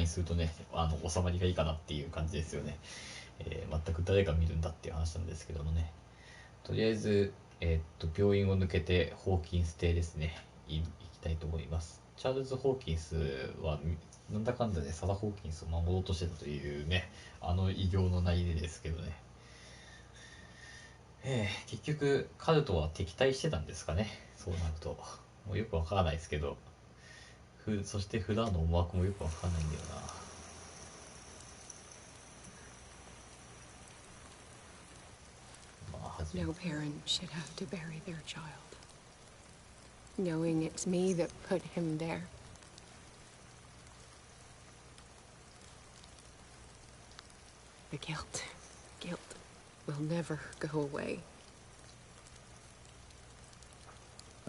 にするとね、収まりがいいかなっていう感じですよね。全く誰が見るんだっていう話なんですけどもね。とりあえず、病院を抜けてホーキンス邸ですね、行きたいと思います。チャールズ・ホーキンスはなんだかんだでサラ・ホーキンスを守ろうとしてたというね、偉業の内でですけどね。結局カルトは敵対してたんですかね。そうなるともうよくわからないですけど、そして普段の思惑もよくわからないんだよな。No parent should have to bury their child, knowing it's me that put him there. The guilt will never go away.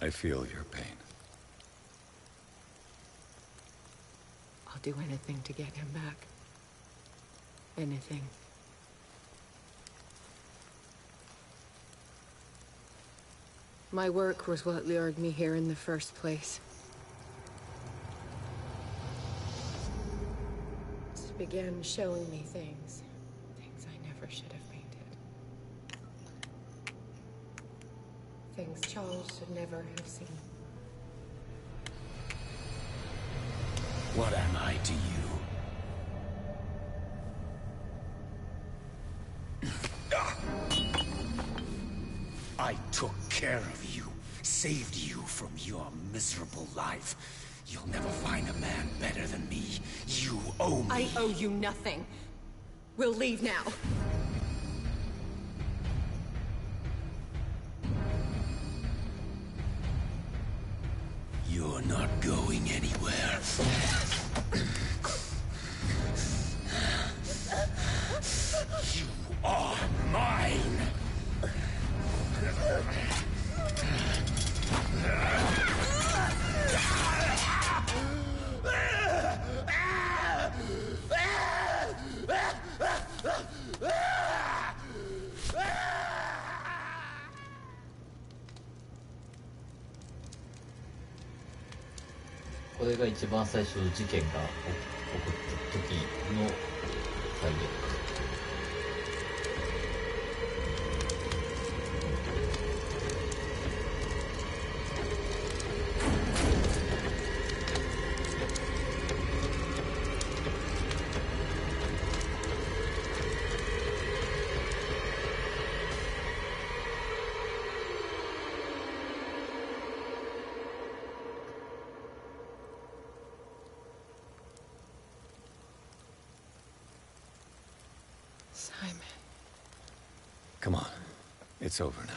I feel your pain. I'll do anything to get him back. Anything. My work was what lured me here in the first place. It began showing me things I never should have painted. Things Charles should never have seen. What am I to you? I took care of you, saved you from your miserable life. You'll never find a man better than me. You owe me. I owe you nothing. We'll leave now. You're not going anywhere. You are mine.これが一番最初の事件が起こった時の再現。Simon. Come on. It's over now.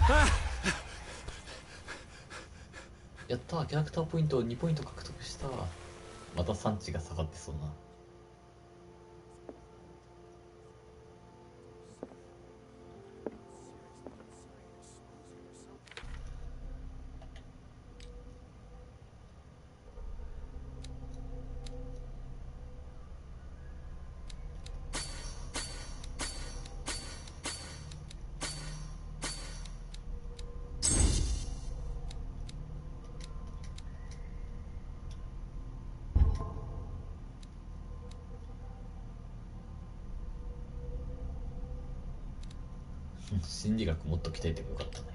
Ah! やったー、キャラクターポイントを2ポイント獲得した。また産地が下がってそうな。心理学もっと鍛えてもよかったね。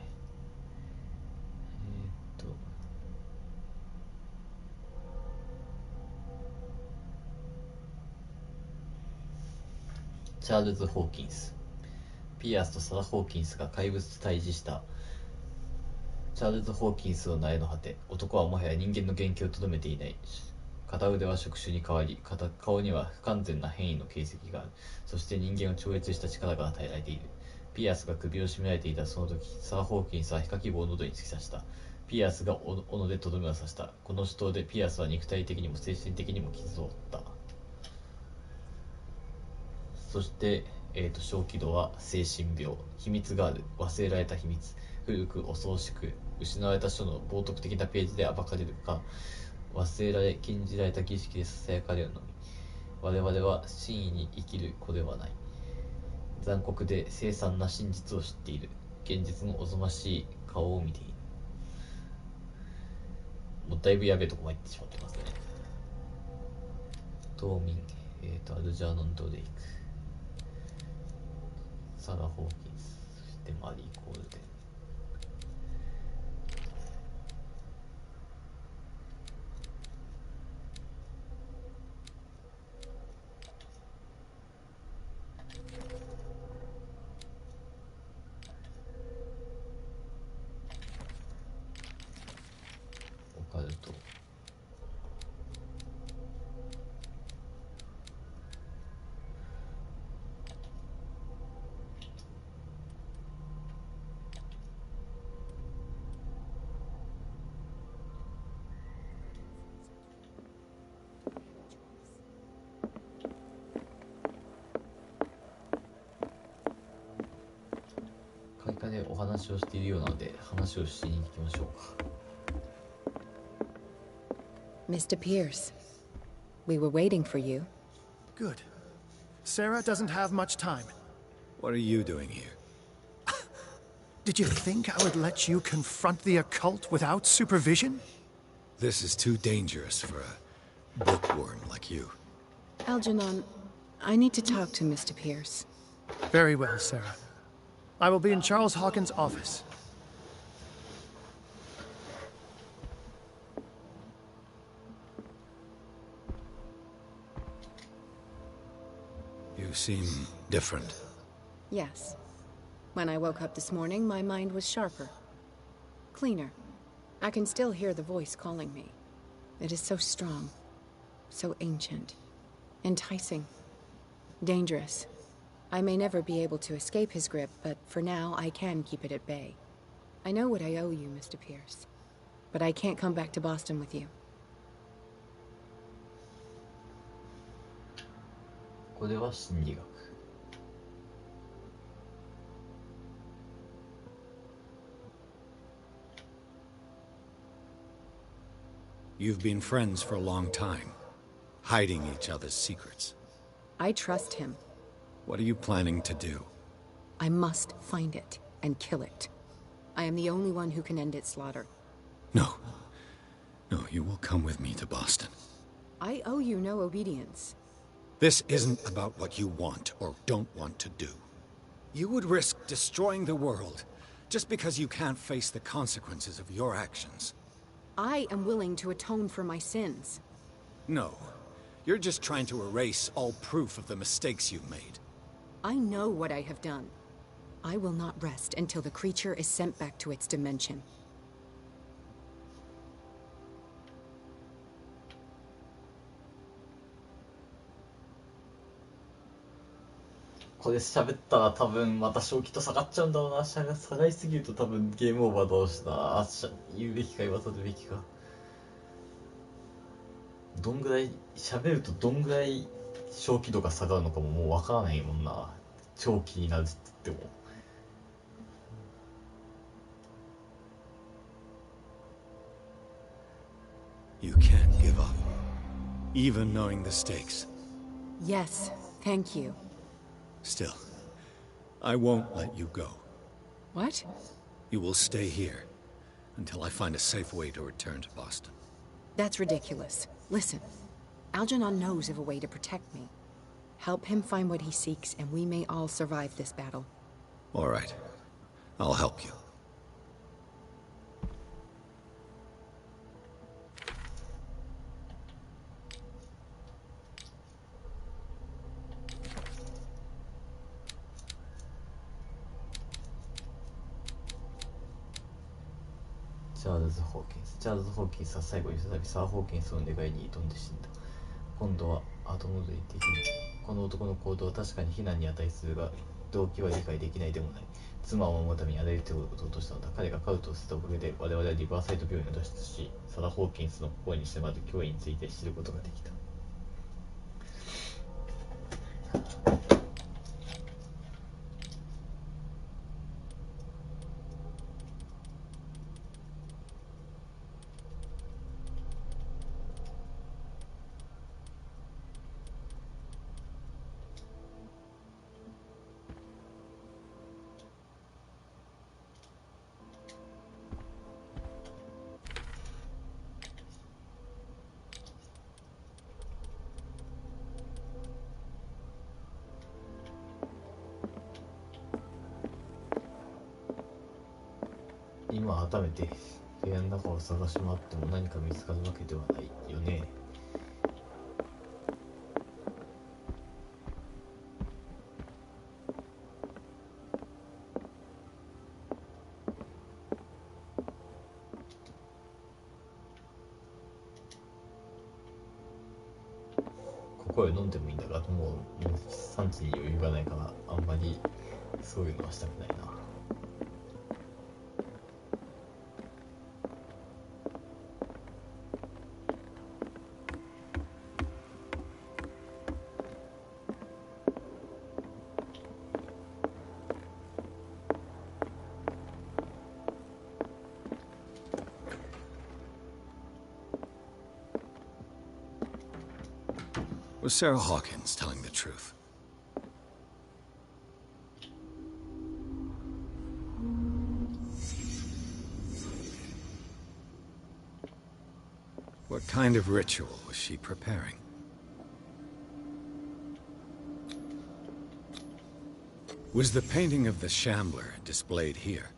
チャールズ・ホーキンス。ピアスとサラ・ホーキンスが怪物と対峙した。チャールズ・ホーキンスの苗の果て、男はもはや人間の原型をとどめていない。片腕は触手に変わり、顔には不完全な変異の形跡がある。そして人間を超越した力が与えられている。ピアスが首を絞められていたその時、サラ・ホーキンスは皮下希望を喉に突き刺した。ピアスが斧でとどめを刺した。この死闘でピアスは肉体的にも精神的にも傷を負った。そして、小気道は精神病。秘密がある。忘れられた秘密。古く恐ろしく失われた書の冒涜的なページで暴かれるか、忘れられ禁じられた儀式でささやかれるのみ。我々は真意に生きる子ではない。残酷で凄惨な真実を知っている。現実のおぞましい顔を見ている。もうだいぶやべえとこまで行ってしまってますね。島民、アルジャーノン・ドレイク、サラ・ホーキンス、そしてマリー・コールデン。オカルト、会館でお話をしているようなので話をしに行きましょうか。Mr. Pierce, we were waiting for you. Good. Sarah doesn't have much time. What are you doing here? Did you think I would let you confront the occult without supervision? This is too dangerous for a bookworm like you. Algernon, I need to talk to Mr. Pierce. Very well, Sarah. I will be in Charles Hawkins' office. You seem different. Yes. When I woke up this morning, my mind was sharper. Cleaner. I can still hear the voice calling me. It is so strong. So ancient. Enticing. Dangerous. I may never be able to escape his grip, but for now, I can keep it at bay. I know what I owe you, Mr. Pierce. But I can't come back to Boston with you. これは心理学。You've been friends for a long time, hiding each other's secrets. I trust him. What are you planning to do? I must find it and kill it. I am the only one who can end its slaughter. No. No, you will come with me to Boston. I owe you no obedience. This isn't about what you want or don't want to do. You would risk destroying the world just because you can't face the consequences of your actions. I am willing to atone for my sins. No. You're just trying to erase all proof of the mistakes you've made. I know what I have done. I will not rest until the creature is sent back to its dimension. これ喋ったら多分また正気と下がっちゃうんだろうな。下がりすぎると多分ゲームオーバーだろうしな。言うべきか言わざるべきか。どんぐらい喋るとどんぐらい正気度が下がるのかももうわからないもんな。長期になるって言っても。You can't give up, even knowing the stakes. Yes, thank you. Still, I won't let you go. What? You will stay here until I find a safe way to return to Boston. That's ridiculous. Listen, Algernon knows of a way to protect me. Help him find what he seeks, and we may all survive this battle. All right. I'll help you.チャールズ・ホーキンス。チャールズ・ホーキンスは最後に再びサー・ホーキンスの願いに挑んで死んだ。今度は後戻りできない。この男の行動は確かに非難に値するが、動機は理解できないでもない。妻を守るためにあらゆる手を打とうとしたのだ。彼がカウトを捨てたおかげで我々はリバーサイド病院を脱出し、サラ・ホーキンスの心に迫る脅威について知ることができた。今改めて部屋の中を探し回っても何か見つかるわけではないよね。ここへ飲んでもいいんだが、もう産地に余裕がないからあんまりそういうのはしたくないな。Was Sarah Hawkins telling the truth? What kind of ritual was she preparing? Was the painting of the Shambler displayed here?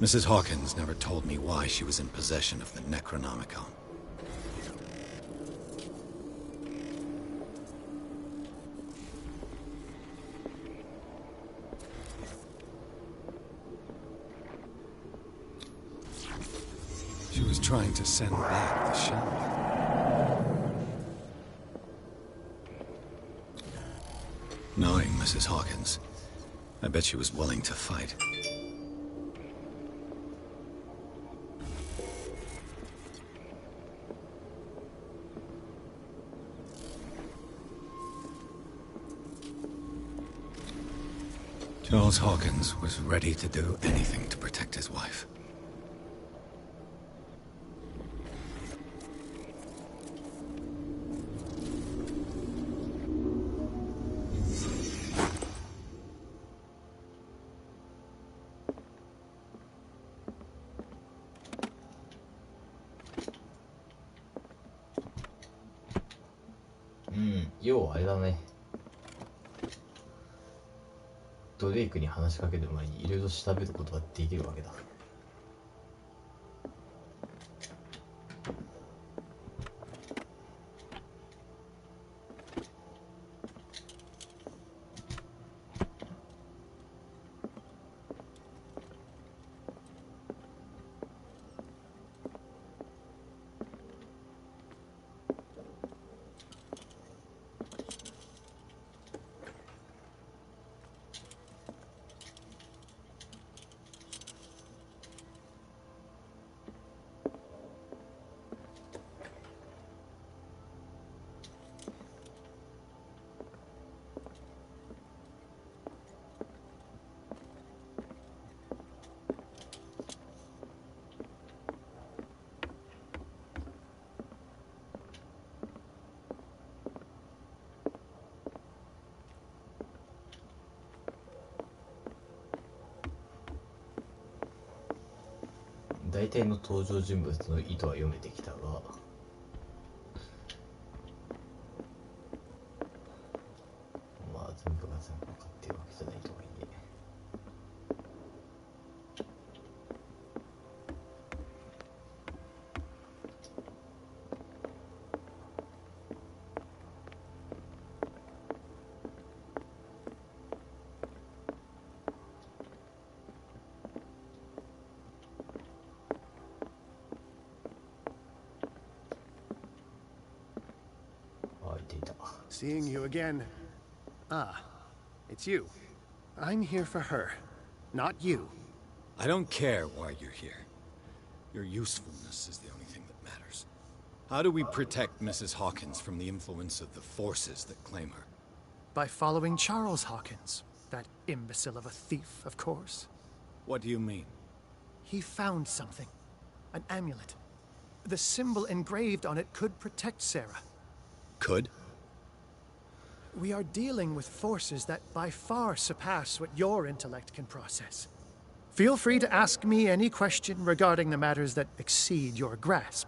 Mrs. Hawkins never told me why she was in possession of the Necronomicon. She was trying to send back the Shambler. Knowing Mrs. Hawkins, I bet she was willing to fight. Charles Hawkins was ready to do anything to protect his wife. Hmm, 要はあれだね。ドレイクに話しかける前にいろいろ調べることができるわけだ。大体の登場人物の意図は読めてきたが、まあ全部が全部分かっているわけじゃないとはいえ。Seeing you again. Ah, it's you. I'm here for her, not you. I don't care why you're here. Your usefulness is the only thing that matters. How do we protect Mrs. Hawkins from the influence of the forces that claim her? By following Charles Hawkins. That imbecile of a thief, of course. What do you mean? He found something. An amulet. The symbol engraved on it could protect Sarah. Could? We are dealing with forces that by far surpass what your intellect can process. Feel free to ask me any question regarding the matters that exceed your grasp.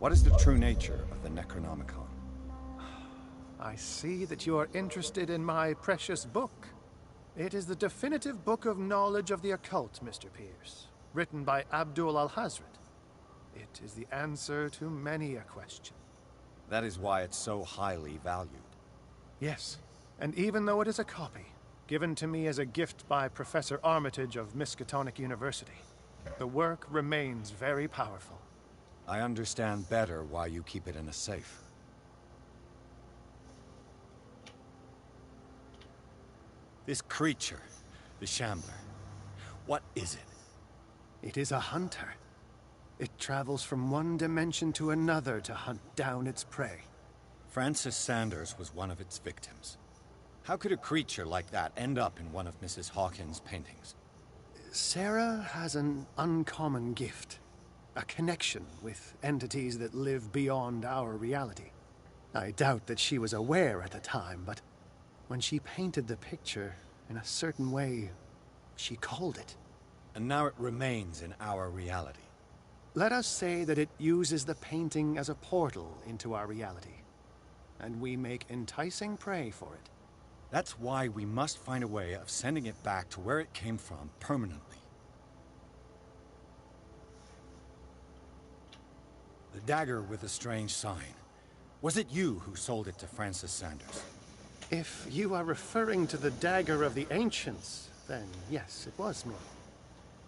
What is the true nature of the Necronomicon? I see that you are interested in my precious book. It is the definitive book of knowledge of the occult, Mr. Pierce, written by Abdul al-Hazred. It is the answer to many a question. That is why it's so highly valued. Yes, and even though it is a copy, given to me as a gift by Professor Armitage of Miskatonic University, the work remains very powerful. I understand better why you keep it in a safe. This creature, the Shambler, what is it? It is a hunter. It travels from one dimension to another to hunt down its prey. Francis Sanders was one of its victims. How could a creature like that end up in one of Mrs. Hawkins' paintings? Sarah has an uncommon gift. A connection with entities that live beyond our reality. I doubt that she was aware at the time, but when she painted the picture in a certain way, she called it. And now it remains in our reality. Let us say that it uses the painting as a portal into our reality, and we make enticing prey for it. That's why we must find a way of sending it back to where it came from permanently. The dagger with the strange sign. Was it you who sold it to Francis Sanders? If you are referring to the dagger of the ancients, then yes, it was me.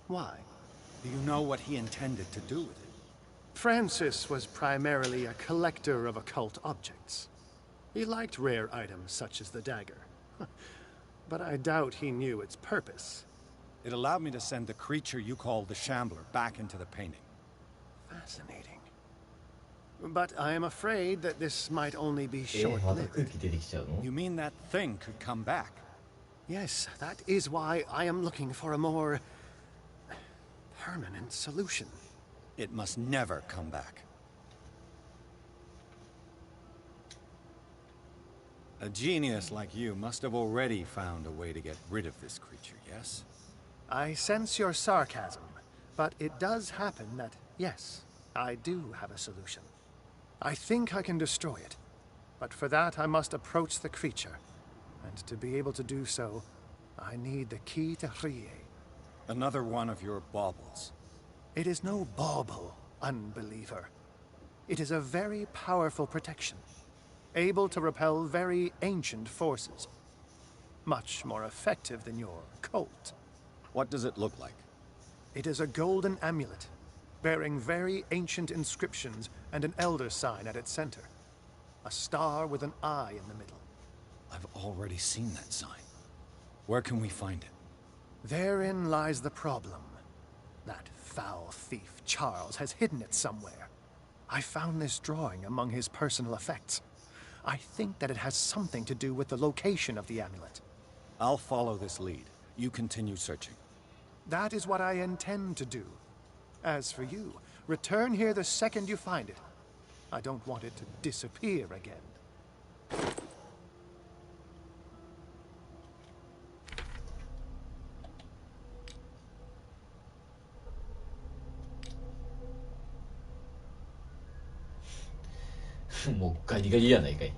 Why? Do you know what he intended to do with it? Francis was primarily a collector of occult objects. He liked rare items such as the dagger. But I doubt he knew its purpose. It allowed me to send the creature you call the Shambler back into the painting. Fascinating. But I am afraid that this might only be short-lived. You mean that thing could come back? Yes, that is why I am looking for a more permanent solution. It must never come back. A genius like you must have already found a way to get rid of this creature, yes? I sense your sarcasm, but it does happen that, yes, I do have a solution. I think I can destroy it, but for that I must approach the creature, and to be able to do so, I need the key to Rie. Another one of your baubles. It is no bauble, unbeliever. It is a very powerful protection, able to repel very ancient forces. Much more effective than your Colt. What does it look like? It is a golden amulet, bearing very ancient inscriptions and an elder sign at its center. A star with an eye in the middle. I've already seen that sign. Where can we find it? Therein lies the problem. That foul thief, Charles, has hidden it somewhere. I found this drawing among his personal effects. I think that it has something to do with the location of the amulet. I'll follow this lead. You continue searching. That is what I intend to do. As for you, return here the second you find it. I don't want it to disappear again.もうガリガリやないかい。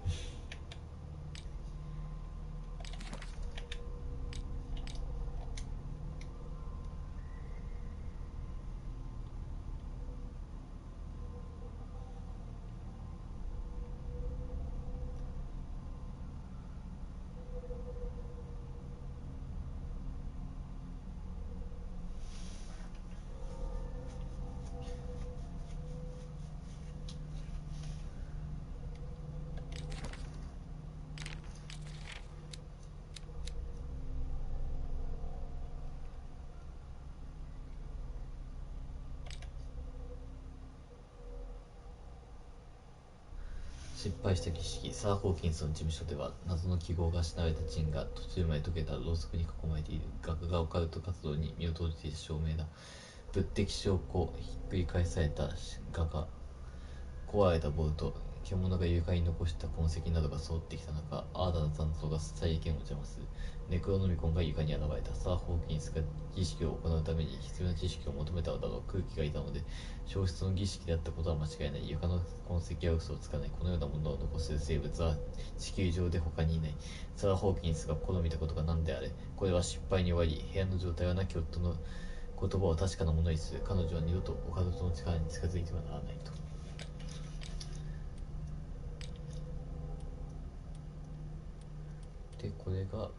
失敗した儀式。サー・ホーキンスの事務所では謎の記号が失われたジンが途中まで溶けたろうそくに囲まれている。画家がオカルト活動に身を投じている証明だ。物的証拠、ひっくり返された画家、壊れたボルト、獣が床に残した痕跡などが揃ってきた中、アーダの残像が再現を邪魔する。ネクロノミコンが床に現れた。サー・ホーキンスが儀式を行うために必要な知識を求めたのだろう。空気がいたので消失の儀式であったことは間違いない。床の痕跡は嘘をつかない。このようなものを残せる生物は地球上で他にいない。サー・ホーキンスが試みたことが何であれ、これは失敗に終わり、部屋の状態は亡き夫の言葉を確かなものにする。彼女は二度とオカルトの力に近づいてはならないと。で、これが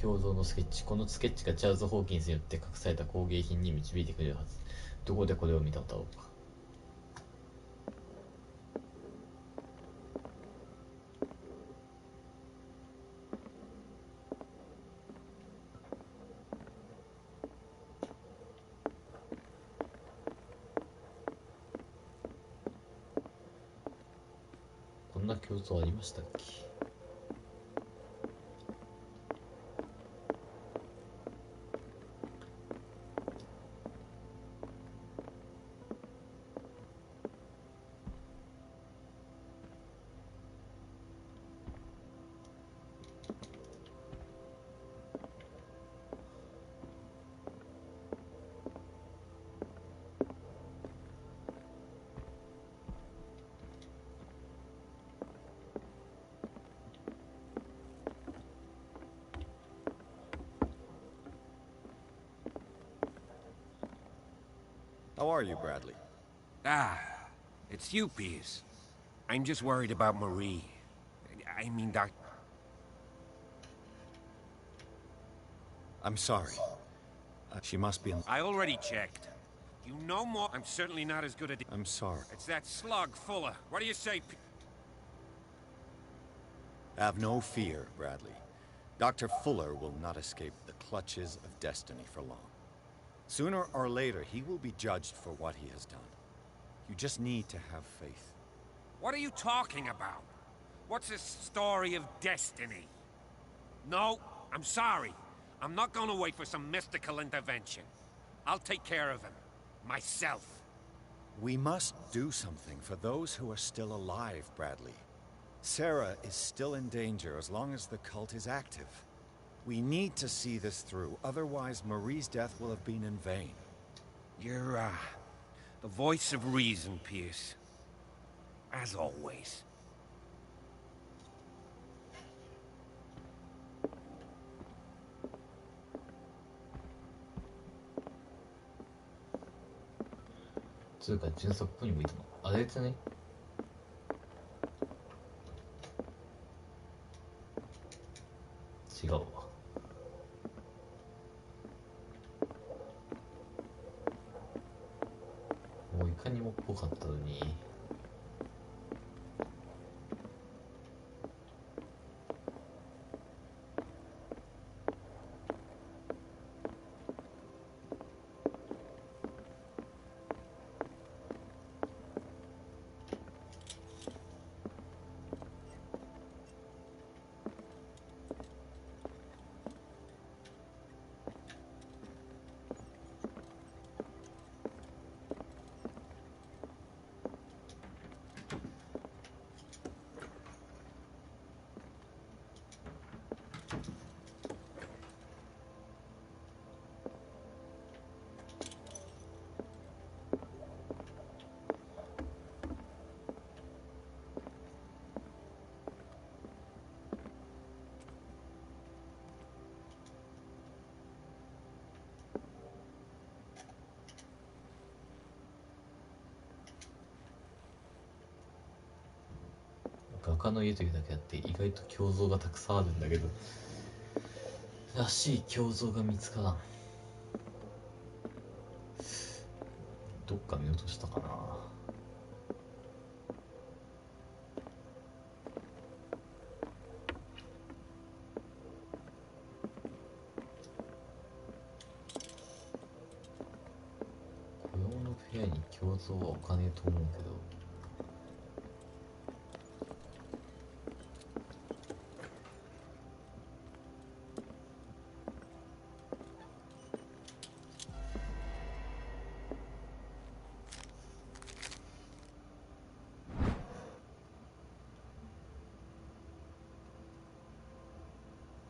胸像のスケッチ。このスケッチがチャールズ・ホーキンスによって隠された工芸品に導いてくれるはず。どこでこれを見たのだろうか。こんな胸像ありましたっけ。How are you, Bradley? Ah, it's you, Pierce. I'm just worried about Marie. I mean, Doc... I'm sorry. She must be in... I already checked. You know more. I'm certainly not as good at... I'm sorry. It's that slug, Fuller. What do you say, Have no fear, Bradley. Dr. Fuller will not escape the clutches of destiny for long. Sooner or later, he will be judged for what he has done. You just need to have faith. What are you talking about? What's this story of destiny? No, I'm sorry. I'm not gonna wait for some mystical intervention. I'll take care of him. Myself. We must do something for those who are still alive, Bradley. Sarah is still in danger as long as the cult is active. We need to see this through, otherwise Marie's death will have been in vain. You're, the voice of reason, Pierce. As always.つうか、純作っぽにもいたの。あれですね。違うわ。もういかにもっぽかったのに。画家の家というだけあって意外と胸像がたくさんあるんだけど、らしい胸像が見つからん。どっか見落としたかな。雇用の部屋に胸像は置かねえと思うけど、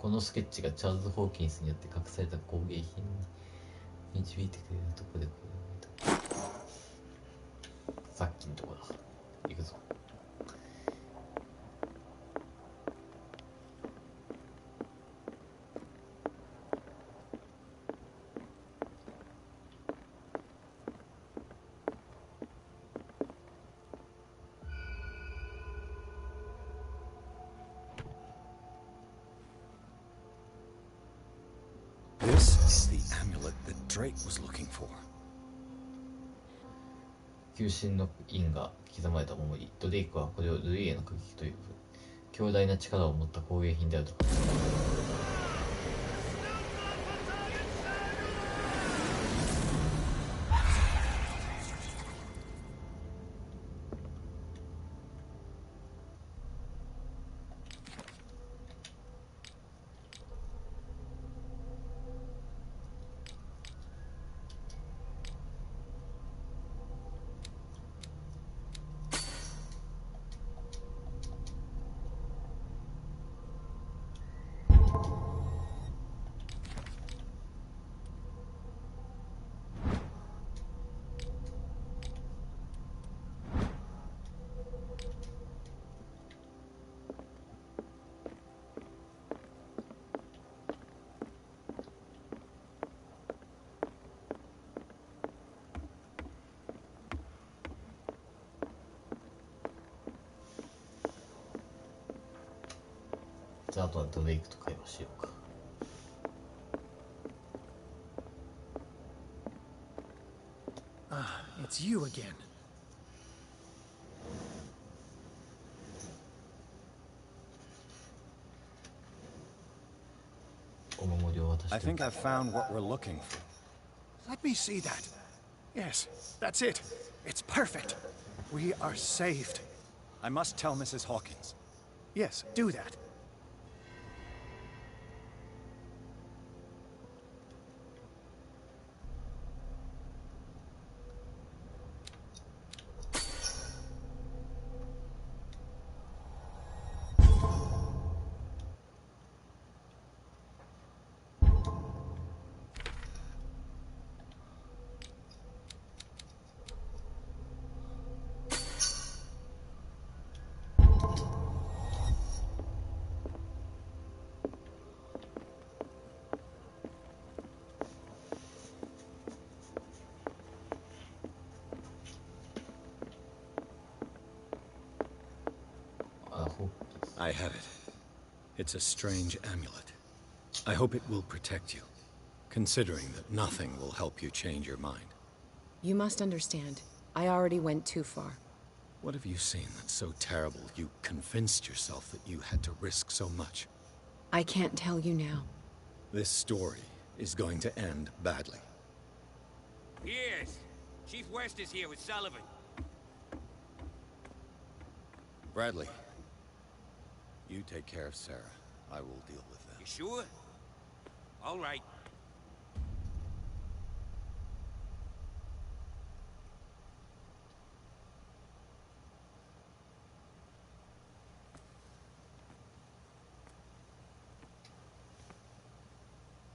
このスケッチがチャールズ・ホーキンスによって隠された工芸品に導いてくれるとこでこれさっきのとこだ。行くぞ。This is the amulet that Drake was looking for. 求心の印が刻まれた桃に、ドレイクはこれをルイへの釘という強大な力を持った工芸品であるとか。じゃああとはドレイクと会話しようか。It's you again. お守りを渡して I think I've found what we're looking for. Let me see that. Yes, that's it. It's perfect. We are saved. I must tell Mrs. Hawkins. Yes, do that. I have it. It's a strange amulet. I hope it will protect you, considering that nothing will help you change your mind. You must understand. I already went too far. What have you seen that's so terrible you convinced yourself that you had to risk so much? I can't tell you now. This story is going to end badly. Yes. Chief West is here with Sullivan. Bradley, you take care of Sarah. I will deal with them. You sure? All right.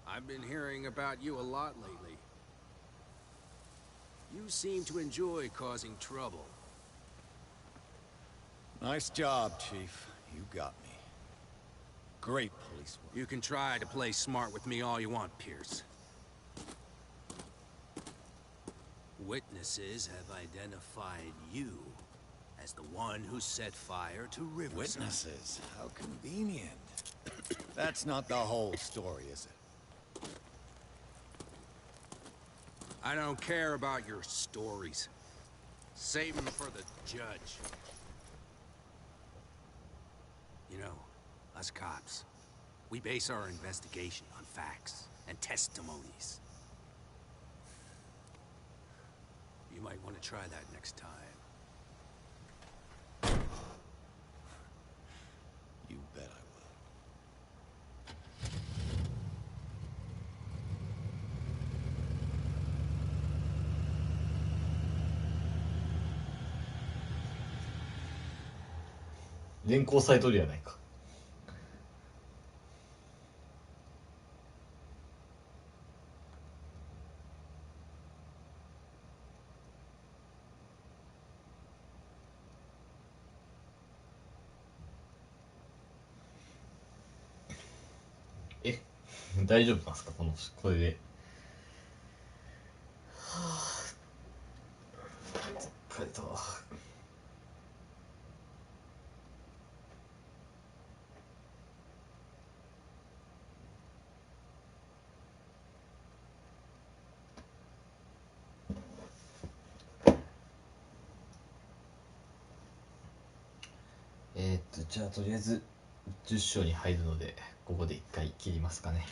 I've been hearing about you a lot lately. You seem to enjoy causing trouble. Nice job, Chief. You got me. Great police work. You can try to play smart with me all you want, Pierce. Witnesses have identified you as the one who set fire to Riverside. Witnesses? How convenient. That's not the whole story, is it? I don't care about your stories. Save them for the judge. You know, us cops, we base our investigation on facts and testimonies. You might want to try that next time. You bet I will.連行されとるやないか。大丈夫なんですかこれで。はあ、疲れたわ。じゃあとりあえず10章に入るのでここで一回切りますかね。